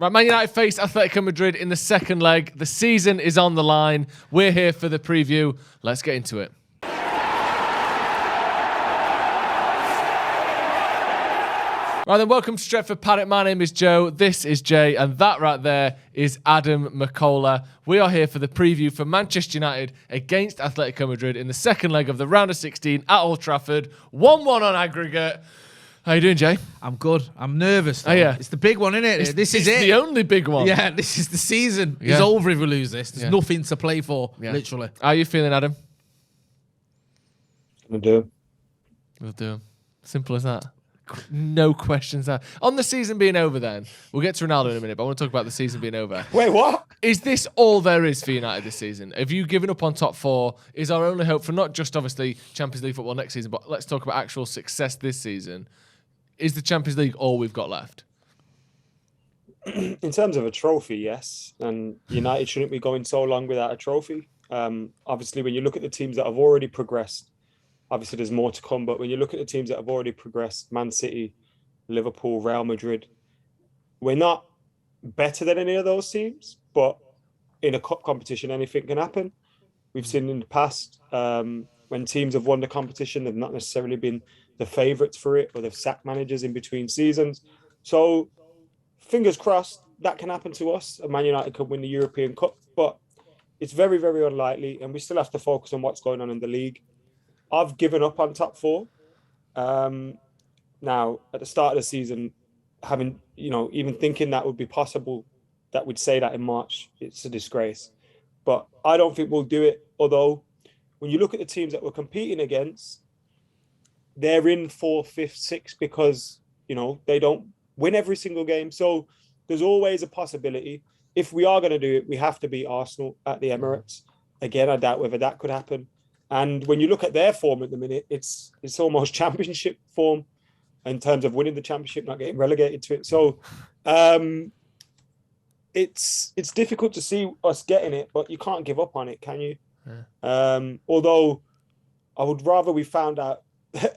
Right, Man United face Atletico Madrid in the second leg. The season is on the line. We're here for the preview. Let's get into it. Right then, welcome to Stretford Paddock. My name is Joe, this is Jay, and that right there is Adam McCullough. We are here for the preview for Manchester United against Atletico Madrid in the second leg of the round of 16 at Old Trafford. 1-1 on aggregate. How you doing, Jay? I'm good. I'm nervous, though. Oh, yeah. It's the big one, isn't it? This is it. It's the only big one. Yeah, this is the season. Yeah. It's over if we lose this. There's nothing to play for, literally. How are you feeling, Adam? We'll do. We'll do. Simple as that. No questions asked. On the season being over then, we'll get to Ronaldo in a minute, but I want to talk about the season being over. Wait, what? Is this all there is for United this season? Have you given up on top four? Is our only hope for not just, obviously, Champions League football next season, but let's talk about actual success this season. Is the Champions League all we've got left? In terms of a trophy, yes. And United shouldn't be going so long without a trophy. Obviously, when you look at the teams that have already progressed, obviously there's more to come, but when you look at the teams that have already progressed, Man City, Liverpool, Real Madrid, we're not better than any of those teams, but in a cup competition, anything can happen. We've seen in the past, when teams have won the competition, they've not necessarily been the favourites for it, or they've sacked managers in between seasons. So fingers crossed that can happen to us, and Man United could win the European Cup, but it's very, very unlikely, and we still have to focus on what's going on in the league. I've given up on top four. Now, at the start of the season, having, even thinking that would be possible, that we'd say that in March, it's a disgrace. But I don't think we'll do it. Although, when you look at the teams that we're competing against, they're in 4th, 5th, 6th because, they don't win every single game. So there's always a possibility. If we are going to do it, we have to beat Arsenal at the Emirates. Again, I doubt whether that could happen. And when you look at their form at the minute, it's almost championship form in terms of winning the championship, not getting relegated to it. So it's difficult to see us getting it, but you can't give up on it, can you? Yeah. Although I would rather we found out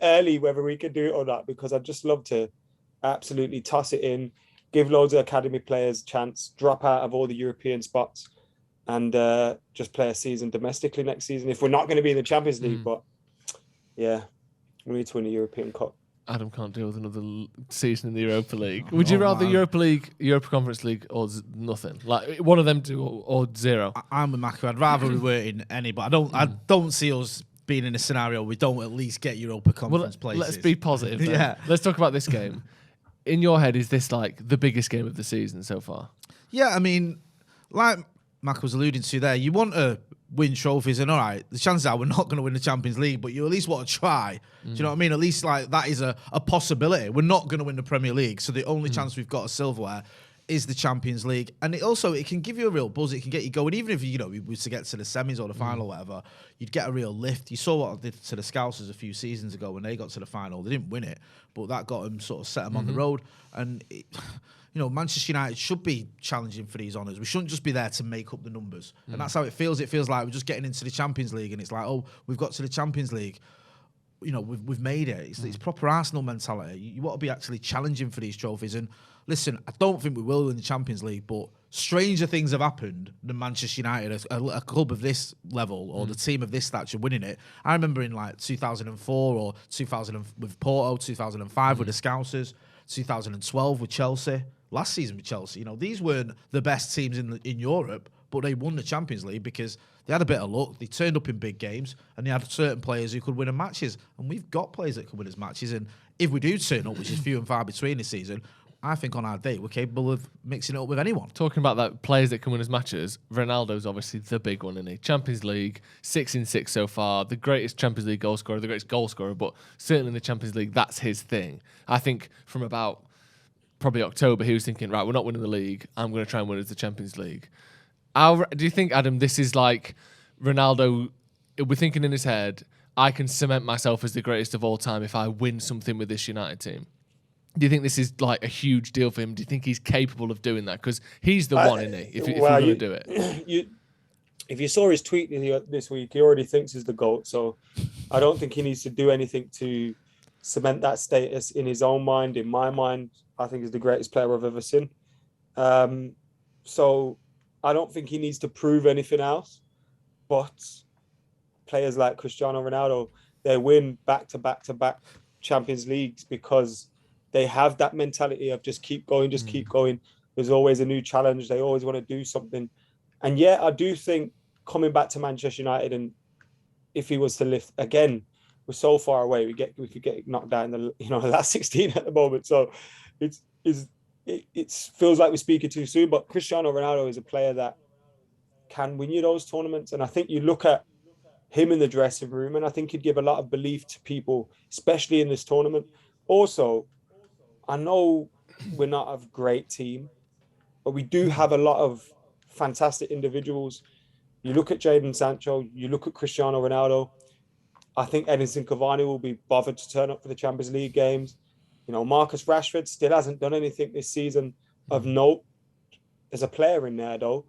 early whether we could do it or not, because I'd just love to absolutely toss it in, give loads of academy players a chance, drop out of all the European spots, and just play a season domestically next season if we're not going to be in the Champions League. But yeah, we need to win the European Cup. Adam can't deal with another season in the Europa League. Would you rather Europa League, Europa Conference League, or nothing? Like one of them two, or zero? I'm with Maka. I'd rather we weren't in any, but I don't see us being in a scenario we don't at least get Europa Conference places. Let's be positive then. Yeah. Let's talk about this game. In your head, is this like the biggest game of the season so far? Yeah, I mean, like Mac was alluding to there, you want to win trophies, and all right, the chances are we're not going to win the Champions League, but you at least want to try. Do you know what I mean? At least like that is a possibility. We're not going to win the Premier League, so the only chance we've got of silverware is the Champions League. And it can give you a real buzz. It can get you going. Even if we was to get to the semis or the final or whatever, you'd get a real lift. You saw what I did to the Scousers a few seasons ago when they got to the final. They didn't win it, but that got them, sort of set them on the road. And Manchester United should be challenging for these honours. We shouldn't just be there to make up the numbers. And that's how it feels. It feels like we're just getting into the Champions League, and it's like, oh, we've got to the Champions League. We've made it. It's proper Arsenal mentality. You want to be actually challenging for these trophies. And listen, I don't think we will win the Champions League, but stranger things have happened than Manchester United, a club of this level or the team of this stature winning it. I remember in like 2004 or 2000 with Porto, 2005 with the Scousers, 2012 with Chelsea, last season with Chelsea. These weren't the best teams in Europe, but they won the Champions League because they had a bit of luck. They turned up in big games, and they had certain players who could win them matches. And we've got players that can win us matches. And if we do turn up, which is few and far between this season, I think on our day we're capable of mixing it up with anyone. Talking about that, players that can win us matches, Ronaldo's obviously the big one, isn't he? Champions League, 6 in 6 so far, the greatest Champions League goal scorer, the greatest goal scorer, but certainly in the Champions League, that's his thing. I think from about probably October, he was thinking, right, we're not winning the league, I'm going to try and win us the Champions League. Do you think, Adam, this is like Ronaldo, we're thinking in his head, I can cement myself as the greatest of all time if I win something with this United team? Do you think this is like a huge deal for him? Do you think he's capable of doing that? Because he's the one, isn't he? If we're going to do it. If you saw his tweet this week, he already thinks he's the GOAT. So I don't think he needs to do anything to cement that status in his own mind. In my mind, I think he's the greatest player I've ever seen. So I don't think he needs to prove anything else. But players like Cristiano Ronaldo, they win back to back to back Champions Leagues because they have that mentality of just keep going, just keep going. There's always a new challenge. They always want to do something. And yeah, I do think coming back to Manchester United, and if he was to lift again, we're so far away. We could get knocked out in the last 16 at the moment. So it feels like we're speaking too soon. But Cristiano Ronaldo is a player that can win you those tournaments. And I think you look at him in the dressing room, and I think he'd give a lot of belief to people, especially in this tournament. Also, I know we're not a great team, but we do have a lot of fantastic individuals. You look at Jadon Sancho, you look at Cristiano Ronaldo. I think Edinson Cavani will be bothered to turn up for the Champions League games. Marcus Rashford still hasn't done anything this season of note. There's a player in there, though.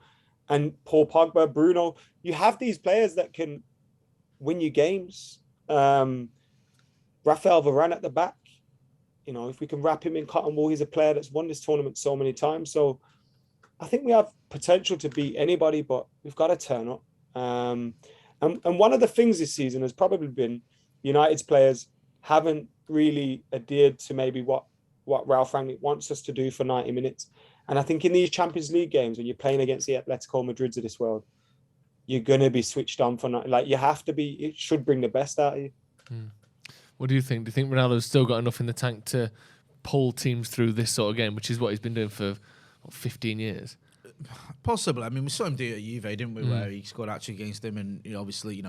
And Paul Pogba, Bruno, you have these players that can win you games. Rafael Varane at the back. If we can wrap him in cotton wool, he's a player that's won this tournament so many times. So I think we have potential to beat anybody, but we've got to turn up. And one of the things this season has probably been United's players haven't really adhered to maybe what Ralph Rangnick wants us to do for 90 minutes. And I think in these Champions League games, when you're playing against the Atletico Madrids of this world, you're going to be switched on for you have to be. It should bring the best out of you. What do you think? Do you think Ronaldo's still got enough in the tank to pull teams through this sort of game, which is what he's been doing for 15 years? Possibly. I mean, we saw him do it at Juve, didn't we, where he scored actually against him, and obviously,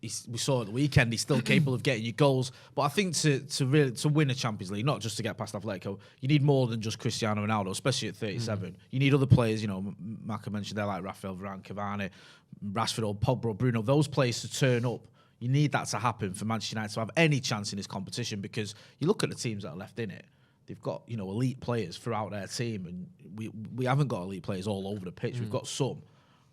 we saw at the weekend he's still capable of getting you goals. But I think to win a Champions League, not just to get past Atletico, you need more than just Cristiano Ronaldo, especially at 37. You need other players. Maka mentioned there, like Rafael Varane, Cavani, Rashford, or Pogba, or Bruno. Those players to turn up. You need that to happen for Manchester United to have any chance in this competition, because you look at the teams that are left in it. They've got elite players throughout their team, and we haven't got elite players all over the pitch. We've got some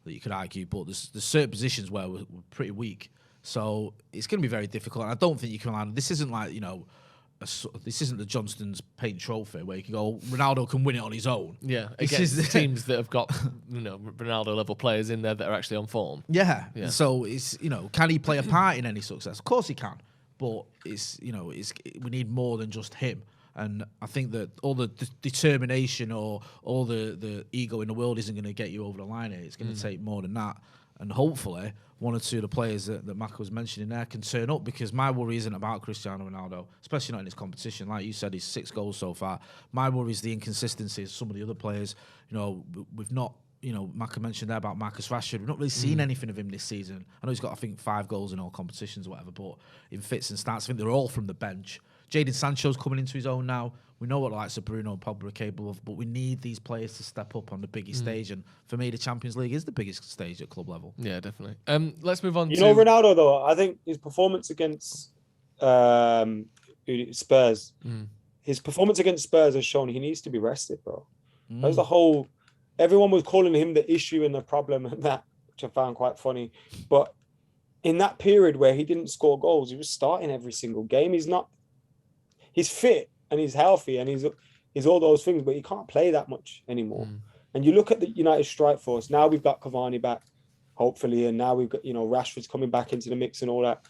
that you could argue, but there's certain positions where we're pretty weak. So it's going to be very difficult. And I don't think you can rely. This isn't like this isn't the Johnston's Paint Trophy where you can go, Ronaldo can win it on his own. Yeah, against teams that have got Ronaldo level players in there that are actually on form. Yeah. So it's can he play a part in any success? Of course he can, but we need more than just him. And I think that all the determination or all the ego in the world isn't going to get you over the line here. It's going to take more than that. And hopefully, one or two of the players that Maka was mentioning there can turn up, because my worry isn't about Cristiano Ronaldo, especially not in this competition. Like you said, he's 6 goals so far. My worry is the inconsistencies of some of the other players. We've not, Maka mentioned there about Marcus Rashford. We've not really seen anything of him this season. I know he's got, I think, 5 goals in all competitions or whatever, but in fits and starts, I think they're all from the bench. Jadon Sancho's coming into his own now. We know what the likes of Bruno and Pogba are capable of, but we need these players to step up on the biggest stage. And for me, the Champions League is the biggest stage at club level. Yeah, definitely. Let's move on to... Ronaldo, though, I think his performance against Spurs, his performance against Spurs has shown he needs to be rested, bro. That was the whole... Everyone was calling him the issue and the problem, and that, which I found quite funny. But in that period where he didn't score goals, he was starting every single game. He's fit and he's healthy and he's all those things, but he can't play that much anymore. And you look at the United strike force. Now we've got Cavani back, hopefully, and now we've got Rashford's coming back into the mix and all that.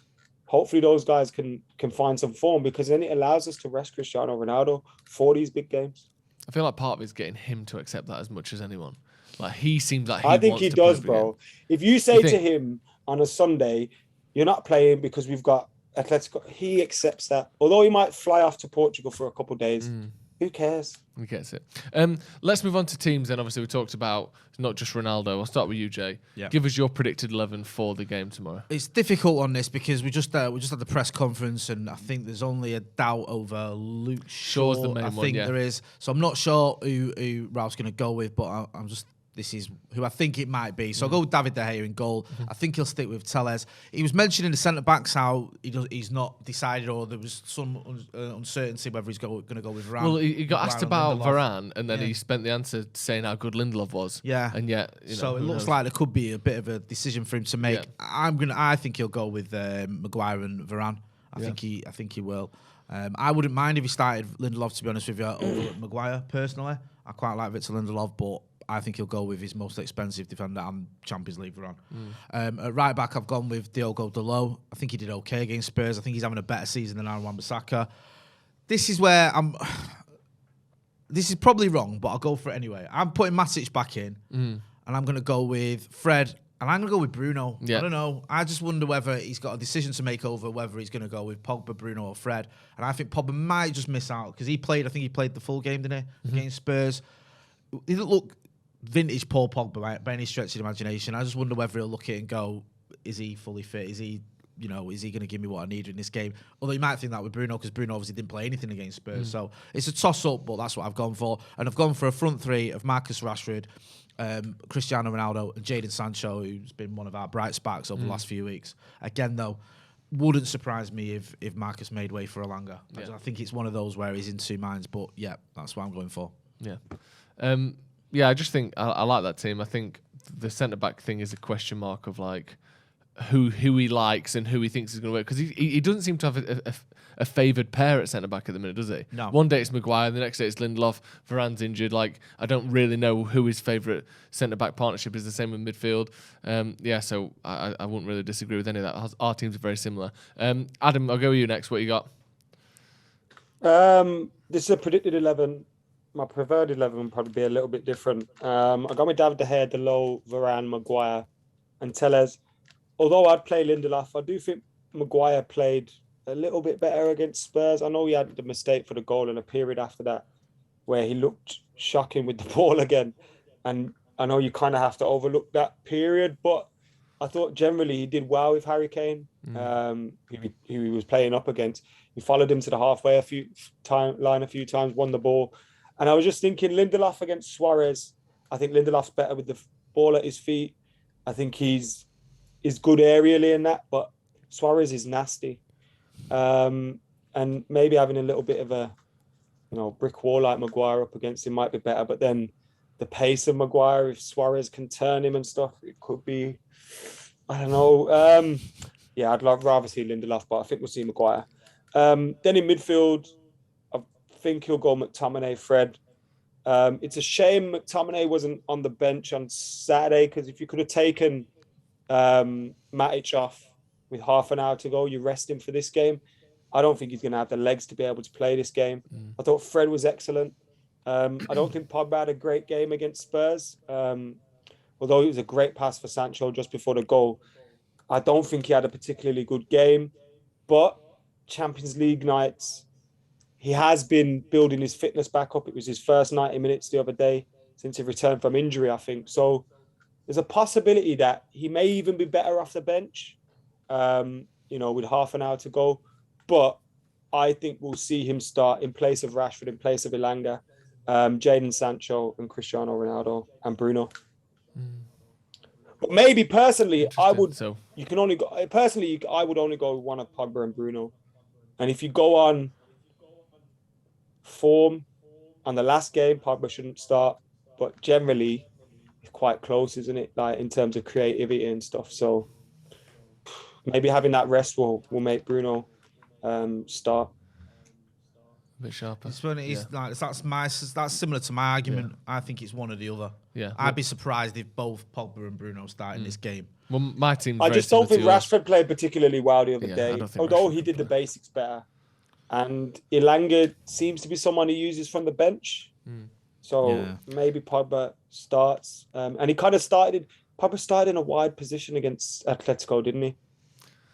Hopefully those guys can find some form, because then it allows us to rest Cristiano Ronaldo for these big games. I feel like part of it is getting him to accept that as much as anyone. Like, he seems like I think he does, bro. If you say to him on a Sunday, you're not playing because we've got Atletico, he accepts that. Although he might fly off to Portugal for a couple of days. Who cares? He gets it. Let's move on to teams then. Obviously, we talked about not just Ronaldo. I'll start with you, Jay. Yeah. Give us your predicted 11 for the game tomorrow. It's difficult on this because we just had the press conference, and I think there's only a doubt over Luke Shaw. Shaw's the main I one, think yeah. there is. So I'm not sure who Ralph's going to go with, but this is who I think it might be. So I'll go with David De Gea in goal. I think he'll stick with Telles. He was mentioning the centre-backs how he's not decided, or there was some uncertainty whether he's going to go with Varane. Well, he got asked about Lindelof. Varane, and then he spent the answer saying how good Lindelof was. Yeah. And yet, so it looks knows? like there could be a bit of a decision for him to make. Yeah. I think he'll go with Maguire and Varane. I think he will. I wouldn't mind if he started Lindelof, to be honest with you, over Maguire personally. I quite like Victor Lindelof, but I think he'll go with his most expensive defender and Champions League run. At right back, I've gone with Diogo Dalot. I think he did okay against Spurs. I think he's having a better season than Aaron Wan-Bissaka. This is where this is probably wrong, but I'll go for it anyway. I'm putting Matic back in, and I'm going to go with Fred, and I'm going to go with Bruno. Yeah. I don't know. I just wonder whether he's got a decision to make over whether he's going to go with Pogba, Bruno, or Fred. And I think Pogba might just miss out because I think he played the full game, didn't he, against Spurs. He didn't look vintage Paul Pogba by any stretch of the imagination. I just wonder whether he'll look at it and go, is he fully fit? Is he going to give me what I need in this game? Although you might think that with Bruno, because Bruno obviously didn't play anything against Spurs. So it's a toss-up, but that's what I've gone for. And I've gone for a front three of Marcus Rashford, Cristiano Ronaldo, and Jadon Sancho, who's been one of our bright sparks over the last few weeks. Again, though, wouldn't surprise me if Marcus made way for Elanga. Yeah. I think it's one of those where he's in two minds, but yeah, that's what I'm going for. Yeah. I just think I like that team. I think the centre-back thing is a question mark of like who he likes and who he thinks is going to work, because he doesn't seem to have a favoured pair at centre-back at the minute, does he? No. One day it's Maguire, the next day it's Lindelof, Varane's injured. Like, I don't really know who his favourite centre-back partnership is. The same with midfield. So I wouldn't really disagree with any of that. Our teams are very similar. Adam, I'll go with you next. What you got? This is a predicted 11. My preferred 11 would probably be a little bit different. I got my David De Gea, Dalot, Varane, Maguire, and Telles. Although I'd play Lindelof, I do think Maguire played a little bit better against Spurs. I know he had the mistake for the goal and a period after that where he looked shocking with the ball again. And I know you kind of have to overlook that period, but I thought generally he did well with Harry Kane, who he was playing up against. He followed him to the halfway line a few times, won the ball. And I was just thinking Lindelof against Suarez. I think Lindelof's better with the ball at his feet. I think he's good aerially in that, but Suarez is nasty. And maybe having a little bit of a brick wall like Maguire up against him might be better. But then the pace of Maguire, if Suarez can turn him and stuff, it could be, I don't know. I'd rather see Lindelof, but I think we'll see Maguire. Then in midfield, I think he'll go McTominay, Fred. It's a shame McTominay wasn't on the bench on Saturday, because if you could have taken Matic off with half an hour to go, you rest him for this game. I don't think he's going to have the legs to be able to play this game. I thought Fred was excellent. I don't think Pogba had a great game against Spurs. Although it was a great pass for Sancho just before the goal, I don't think he had a particularly good game. But Champions League nights, he has been building his fitness back up. It was his first 90 minutes the other day since he returned from injury, I think. So there's a possibility that he may even be better off the bench, with half an hour to go. But I think we'll see him start in place of Rashford, in place of Elanga, Jadon Sancho and Cristiano Ronaldo and Bruno. But maybe personally, I would only go with one of Pogba and Bruno. And if you go on form on the last game, Pogba shouldn't start. But generally, it's quite close, isn't it? Like in terms of creativity and stuff. So maybe having that rest will make Bruno start. A bit sharper. It's funny. That's similar to my argument. Yeah. I think it's one or the other. Yeah, I'd be surprised if both Pogba and Bruno start in this game. Well, my team. I just don't think Rashford played particularly well the other day, although he did the basics better. And Elanga seems to be someone he uses from the bench. So maybe Pogba starts. And he kind of Pogba started in a wide position against Atletico, didn't he?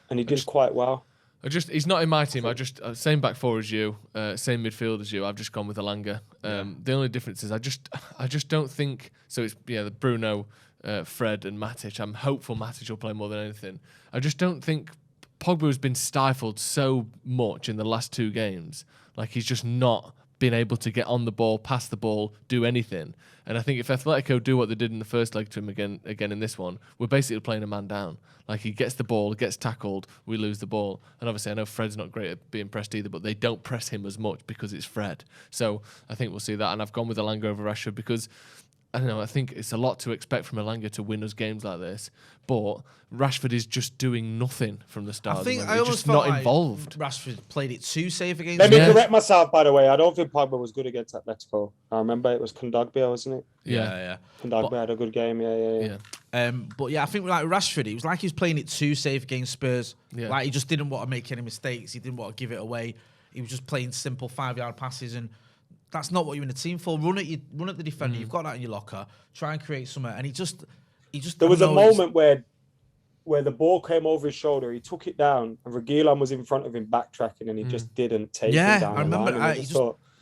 And he did quite well. He's not in my team. I just same back four as you, same midfield as you. I've just gone with Elanga. The only difference is I just don't think so. It's the Bruno, Fred, and Matic. I'm hopeful Matic will play more than anything. I just don't think Pogba has been stifled so much in the last two games. Like he's just not been able to get on the ball, pass the ball, do anything. And I think if Atletico do what they did in the first leg to him again in this one, we're basically playing a man down. Like he gets the ball, gets tackled, we lose the ball. And obviously I know Fred's not great at being pressed either, but they don't press him as much because it's Fred. So I think we'll see that. And I've gone with Elanga over Rashford because I don't know. I think it's a lot to expect from Elanga to win us games like this, but Rashford is just doing nothing from the start. I think of the I He's almost just felt not like involved. Rashford played it too safe against. Let me Yeah. correct myself, by the way. I don't think Pogba was good against Atletico. I remember it was Kondogbia, wasn't it? Yeah. Kondogbia had a good game. Yeah. But yeah, I think like Rashford, it was like he was playing it too safe against Spurs. Yeah. Like he just didn't want to make any mistakes. He didn't want to give it away. He was just playing simple 5-yard passes, and that's not what you're in a team for. Run at the defender. You've got that in your locker. Try and create something. And he just. There was a moment where the ball came over his shoulder. He took it down, and Reguilon was in front of him backtracking, and he just didn't take him down. I remember. the line,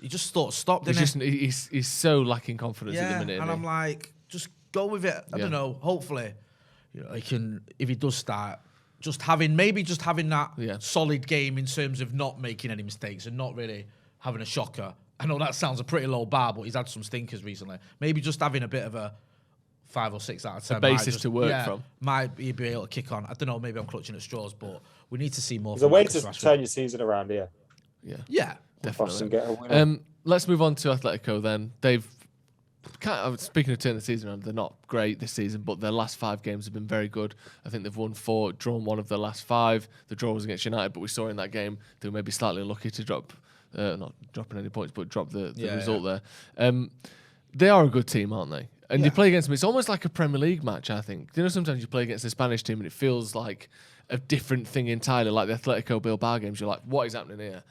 He just thought stop. Didn't he? He's so lacking confidence at the minute. And I'm like, just go with it. I don't know. Hopefully, he can. If he does start, just having that solid game in terms of not making any mistakes and not really having a shocker. I know that sounds a pretty low bar, but he's had some stinkers recently. Maybe just having a bit of a 5 or 6 out of 10 a basis to work from. Might be able to kick on. I don't know. Maybe I'm clutching at straws, but we need to see more. There's a way to turn your season around here. Yeah, definitely. Get a winner. Let's move on to Atletico then. They've speaking of turning the season around, they're not great this season, but their last 5 games have been very good. I think they've won 4, drawn 1 of their last 5. The draw was against United, but we saw in that game they were maybe slightly unlucky to drop, not dropping any points, but drop the result there. They are a good team, aren't they? And you play against them, it's almost like a Premier League match, I think. You know, sometimes you play against a Spanish team and it feels like a different thing entirely, like the Atletico Bilbao games. You're like, what is happening here?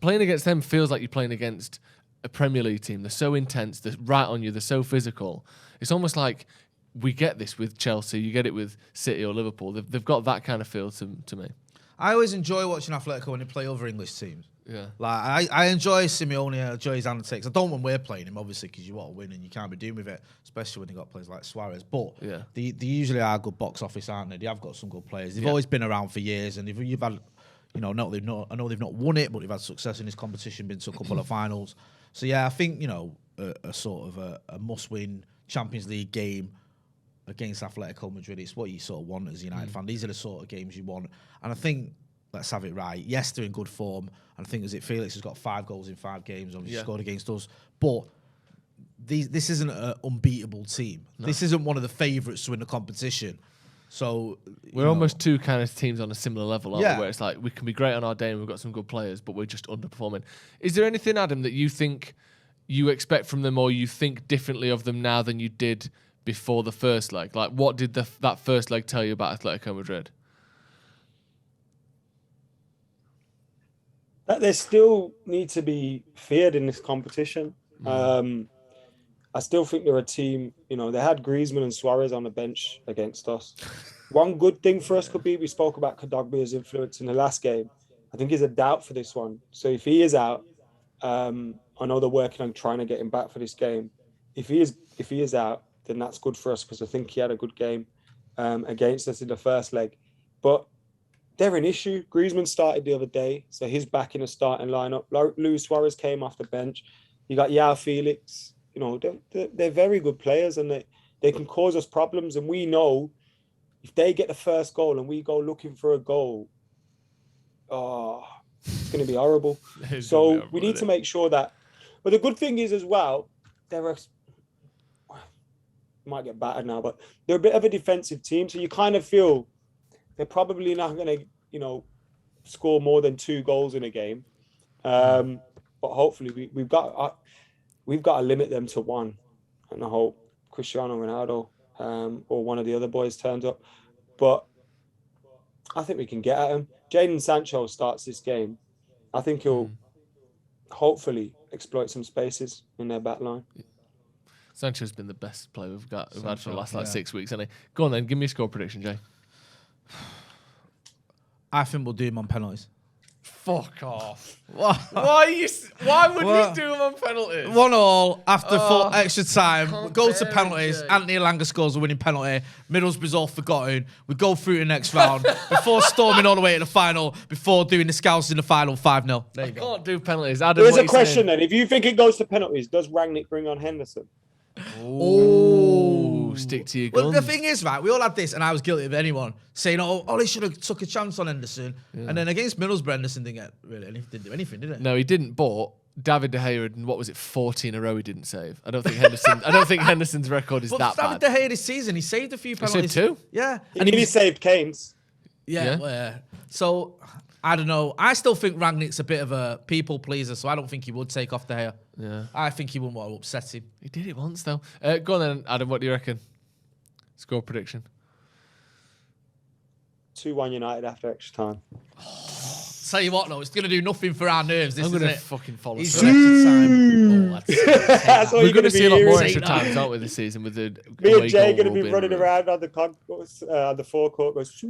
Playing against them feels like you're playing against a Premier League team. They're so intense, they're right on you, they're so physical. It's almost like we get this with Chelsea, you get it with City or Liverpool. They've got that kind of feel to me. I always enjoy watching Atletico when they play other English teams. Yeah. Like I enjoy Simeone, I enjoy his antics. I don't when we're playing him, obviously, because you want to win and you can't be doing with it, especially when you got players like Suarez. But they usually are good box office, aren't they? They have got some good players. They've always been around for years, and if you've had, I know they've not won it, but they've had success in this competition, been to a couple of finals. So yeah, I think a sort of a must-win Champions League game against Atletico Madrid. It's what you sort of want as a United fan. These are the sort of games you want, and I think. Let's have it right. Yes, they're in good form. And I think, Felix has got 5 goals in 5 games, obviously scored against us. But this isn't an unbeatable team. No. This isn't one of the favourites to win the competition. So we're almost 2 kind of teams on a similar level, aren't we? Where it's like we can be great on our day and we've got some good players, but we're just underperforming. Is there anything, Adam, that you think you expect from them or you think differently of them now than you did before the first leg? Like, what did that first leg tell you about Atletico Madrid? That they still need to be feared in this competition. I still think they're a team, they had Griezmann and Suarez on the bench against us. One good thing for us could be, we spoke about Kodogbia's influence in the last game. I think he's a doubt for this one. So if he is out, I know they're working on trying to get him back for this game. If he is out, then that's good for us because I think he had a good game against us in the first leg. But they're an issue. Griezmann started the other day, so he's back in the starting lineup. Luis Suarez came off the bench. You got João Felix. They're very good players, and they can cause us problems. And we know if they get the first goal and we go looking for a goal, it's going to be horrible. So we need to make sure that. But the good thing is as well, might get battered now, but they're a bit of a defensive team, so you kind of feel. They're probably not going to, score more than 2 goals in a game, but hopefully we've got to limit them to 1, and I hope Cristiano Ronaldo or one of the other boys turns up. But I think we can get at him. Jadon Sancho starts this game. I think he'll hopefully exploit some spaces in their back line. Sancho's been the best player we've had for the last 6 weeks, hasn't he? Go on then, give me a score prediction, Jay. I think we'll do him on penalties. Fuck off. Why would we do him on penalties? 1-1 after full extra time. Go to penalties. Anthony Elanga scores a winning penalty. Middlesbrough's all forgotten. We go through the next round before storming all the way to the final, before doing the scouts in the final 5-0. There you go. Can't do penalties. Adam, there's a question then. If you think it goes to penalties, does Rangnick bring on Henderson? Oh, stick to your guns. Well, the thing is, right, we all had this, and I was guilty of anyone saying, they should have took a chance on Henderson. Yeah. And then against Middlesbrough, Henderson didn't do anything, did he? No, he didn't, but David De Gea had, what was it, 40 in a row he didn't save. I don't think Henderson's record is that David bad. De Gea this season, he saved a few penalties. He saved 2? Yeah. And he saved Kane's. Yeah. So, I don't know. I still think Rangnick's a bit of a people pleaser, so I don't think he would take off De Gea. Yeah. I think he wouldn't want to upset him. He did it once, though. Go on then, Adam. What do you reckon? Score prediction. 2-1 United after extra time. Tell you what, though, it's going to do nothing for our nerves. This I'm going is to it. fucking follow He's through. going extra time. That's what We're you're going to see a lot more hearing. extra times, aren't we, this season with the Me away and Jay goal going to be being running removed. around on the forecourt. Goes.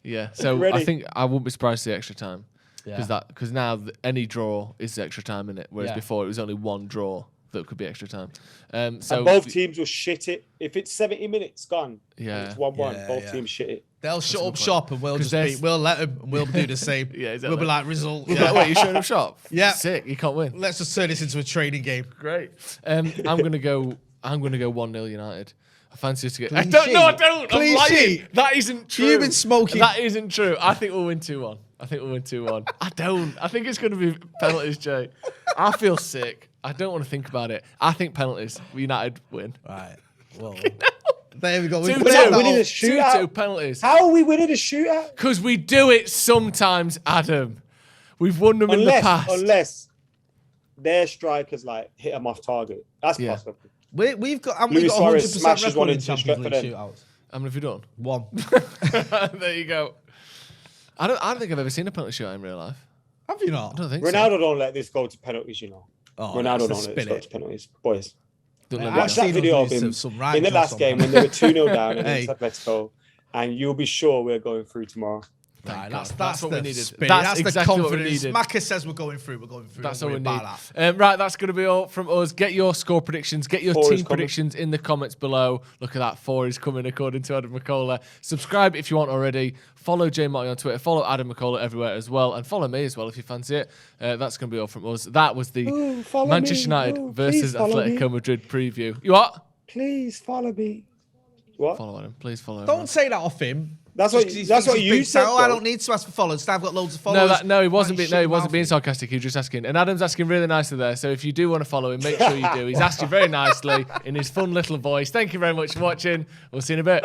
Yeah, so Ready? I think I wouldn't be surprised to see extra time Yeah. because now any draw is extra time in it, whereas Yeah. before it was only one draw that could be extra time. So And both teams will shit it. If it's 70 minutes gone, Yeah. and it's 1-1. Yeah, both yeah. teams shit it. They'll shut up good shop and we'll 'Cause just we'll let them and we'll do the same. Yeah, exactly. We'll be like, result. We'll be like, wait, you showing up shop? Yeah. Sick. You can't win. Let's just turn this into a training game. Great. I'm gonna go 1-0 United. I fancy us to get. I Clean don't. No, I sheet. don't. Clean I'm lying. sheet. That isn't true. You've been smoking. That isn't true. I think we'll win 2-1. I don't. I think it's going to be penalties, Jay. I feel sick. I don't want to think about it. I think penalties. United win. Right. Well, there we go. 2-2. put that winning off. a shootout. 2-2 penalties. How are we winning a shootout? Because we do it sometimes, Adam. We've won them in the past. Unless their strikers like hit them off target. That's Yeah. possible. We've got Luis 100% Suarez smashes record one in into Champions League Stretford end. shootouts. How many have you done? 1. There you go. I don't think I've ever seen a penalty shootout in real life. Have you not? I don't think so. Ronaldo don't let this go to penalties, you know. Oh, Ronaldo that's don't a let this go spin to penalties. Boys. Don't let I've me Watch down. that seen video us of him lose some right in the jobs last on game that. when they were 2-0 down Hey. against Atletico, and you'll be sure we're going through tomorrow. Right, God. that's what the we needed. spirit. That's That's exactly the what we confidence. needed. Maka says we're going through. We're going through. That's Don't all we worry need. about that. Right, that's going to be all from us. Get your score predictions. Get your Four is team coming. predictions in the comments below. Look at that. 4 is coming according to Adam McCullough. Subscribe if you want already. Follow Jay Marty on Twitter. Follow Adam McCullough everywhere as well. And follow me as well if you fancy it. That's going to be all from us. That was the follow Manchester me. United Ooh, versus please follow Atletico me. Madrid preview. You what? Please follow me. What? Follow Adam. Please follow Don't everyone. say that off him. That's Just what- 'cause he that's thinks what he's you big said, time. Oh, I though. don't need to ask for followers. I've got loads of followers. No, he wasn't. Why No, he you wasn't shut being your mouth? sarcastic. He was just asking. And Adam's asking really nicely there. So if you do want to follow him, make sure you do. He's asked you very nicely in his fun little voice. Thank you very much for watching. We'll see you in a bit.